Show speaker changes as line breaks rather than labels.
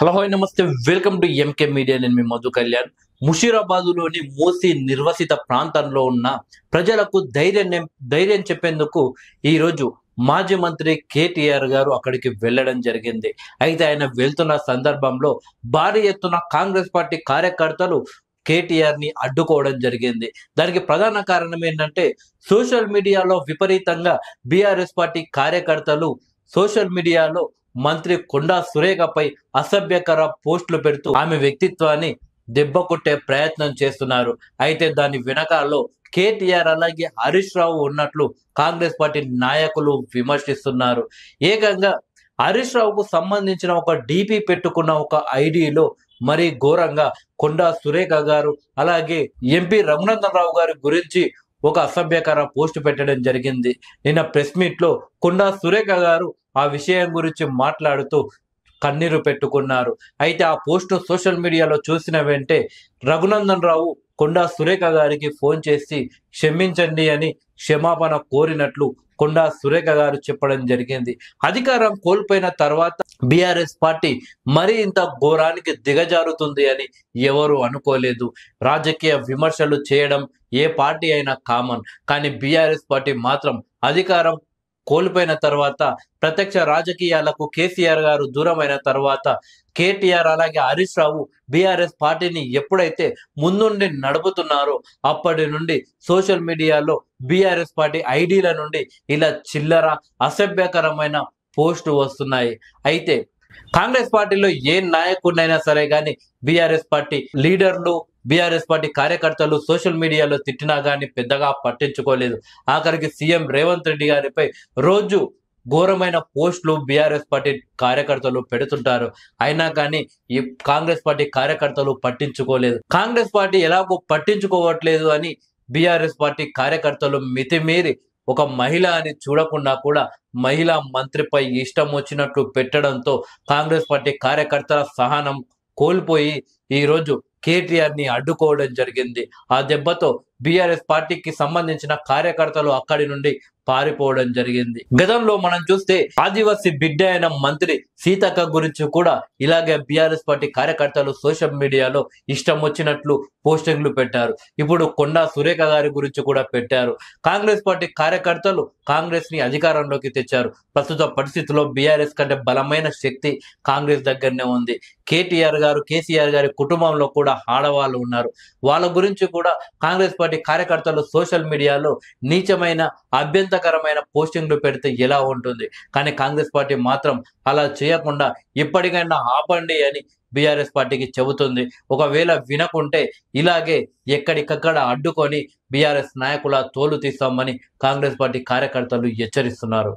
Hello hi నమస్తే welcome to MK media. నేను మీ మధు కళ్యాణ్. ముషీరాబాదులోని మూసి నిర్వసిత ప్రాంతంలో ఉన్న ప్రజలకు ధైర్యం చెప్పేందుకు ఈ రోజు మాజీ మంత్రి కేటీఆర్ గారు అక్కడికి వెళ్ళడం జరిగింది. అయితే ఆయన వెళ్తున్న సందర్భంలో భారీ ఎత్తున కాంగ్రెస్ పార్టీ కార్యకర్తలు కేటీఆర్ ని అడ్డుకోవడం జరిగింది. దానికి ప్రధాన కారణం ఏంటంటే సోషల్ మీడియాలో విపరీతంగా బీఆర్ఎస్ పార్టీ కార్యకర్తలు సోషల్ మీడియాలో మంత్రి కొండా సురేఖపై అసభ్యకర పోస్టులు పెడుతూ ఆమె వ్యక్తిత్వాన్ని దెబ్బ కొట్టే ప్రయత్నం చేస్తున్నారు. అయితే దాని వెనకాలలో కేటీఆర్ అలాగే హరీష్ రావు ఉన్నట్లు కాంగ్రెస్ పార్టీ నాయకులు విమర్శిస్తున్నారు. ఏకంగా హరీష్ రావుకు సంబంధించిన ఒక డీపీ పెట్టుకున్న ఒక ఐడిలో మరి ఘోరంగా కొండా సురేఖ గారు అలాగే ఎంపీ రఘునందన్ రావు గారి గురించి ఒక అసభ్యకర పోస్ట్ పెట్టడం జరిగింది. నిన్న ప్రెస్ మీట్ లో కొండా సురేఖ గారు ఆ విషయం గురించి మాట్లాడుతూ కన్నీరు పెట్టుకున్నారు. అయితే ఆ పోస్ట్ సోషల్ మీడియాలో చూసిన వెంటే రఘునందన్ రావు కొండా సురేఖ గారికి ఫోన్ చేసి క్షమించండి అని క్షమాపణ కోరినట్లు కొండా సురేఖ గారు చెప్పడం జరిగింది. అధికారం కోల్పోయిన తర్వాత బీఆర్ఎస్ పార్టీ మరి ఇంత ఘోరానికి దిగజారుతుంది అని ఎవరు అనుకోలేదు. రాజకీయ విమర్శలు చేయడం ఏ పార్టీ అయినా కామన్, కానీ బీఆర్ఎస్ పార్టీ మాత్రం అధికారం కోల్పోయిన తర్వాత ప్రత్యక్ష రాజకీయాలకు కేసీఆర్ గారు దూరమైన తర్వాత కేటీఆర్ అలాగే హరీష్ రావు బీఆర్ఎస్ పార్టీని ఎప్పుడైతే ముందుండి నడుపుతున్నారో అప్పటి నుండి సోషల్ మీడియాలో బీఆర్ఎస్ పార్టీ ఐడీల నుండి ఇలా చిల్లర అసభ్యకరమైన పోస్టు వస్తున్నాయి. అయితే కాంగ్రెస్ పార్టీలో ఏ నాయకుడినైనా సరే కానీ బీఆర్ఎస్ పార్టీ లీడర్లు బీఆర్ఎస్ పార్టీ కార్యకర్తలు సోషల్ మీడియాలో తిట్టినా కానీ పెద్దగా పట్టించుకోలేదు. ఆఖరికి సీఎం రేవంత్ రెడ్డి గారిపై రోజు ఘోరమైన పోస్టులు బీఆర్ఎస్ పార్టీ కార్యకర్తలు పెడుతుంటారు. అయినా కానీ ఈ కాంగ్రెస్ పార్టీ కార్యకర్తలు పట్టించుకోలేదు. కాంగ్రెస్ పార్టీ ఎలాగో పట్టించుకోవట్లేదు అని బీఆర్ఎస్ పార్టీ కార్యకర్తలు మితిమీరి ఒక మహిళ అని చూడకుండా కూడా మహిళా మంత్రిపై ఇష్టం వచ్చినట్లు పెట్టడంతో కాంగ్రెస్ పార్టీ కార్యకర్తల సహనం కోల్పోయి ఈరోజు కేటీఆర్ ని అడ్డుకోవడం జరిగింది. ఆ దెబ్బతో బీఆర్ఎస్ పార్టీకి సంబంధించిన కార్యకర్తలు అక్కడి నుండి పారిపోవడం జరిగింది. గతంలో మనం చూస్తే ఆదివాసీ బిడ్డ అయిన మంత్రి సీతక్క గురించి కూడా ఇలాగే బీఆర్ఎస్ పార్టీ కార్యకర్తలు సోషల్ మీడియాలో ఇష్టం వచ్చినట్లు పోస్టింగ్లు పెట్టారు. ఇప్పుడు కొండా సురేఖ గారి గురించి కూడా పెట్టారు. కాంగ్రెస్ పార్టీ కార్యకర్తలు కాంగ్రెస్ ని అధికారంలోకి తెచ్చారు. ప్రస్తుత పరిస్థితుల్లో బీఆర్ఎస్ కంటే బలమైన శక్తి కాంగ్రెస్ దగ్గరనే ఉంది. కేటీఆర్ గారు కేసీఆర్ గారి కుటుంబంలో కూడా ఆడవాళ్ళు ఉన్నారు. వాళ్ళ గురించి కూడా కాంగ్రెస్ పార్టీ కార్యకర్తలు సోషల్ మీడియాలో నీచమైన అభ్యంతరకరమైన పోస్టింగ్లు పెడితే ఎలా ఉంటుంది? కానీ కాంగ్రెస్ పార్టీ మాత్రం అలా చేయకుండా ఇప్పటికైనా ఆపండి అని బీఆర్ఎస్ పార్టీకి చెబుతుంది. ఒకవేళ వినకుంటే ఇలాగే ఎక్కడికక్కడ అడ్డుకొని బీఆర్ఎస్ నాయకుల తోలు తీస్తామని కాంగ్రెస్ పార్టీ కార్యకర్తలు హెచ్చరిస్తున్నారు.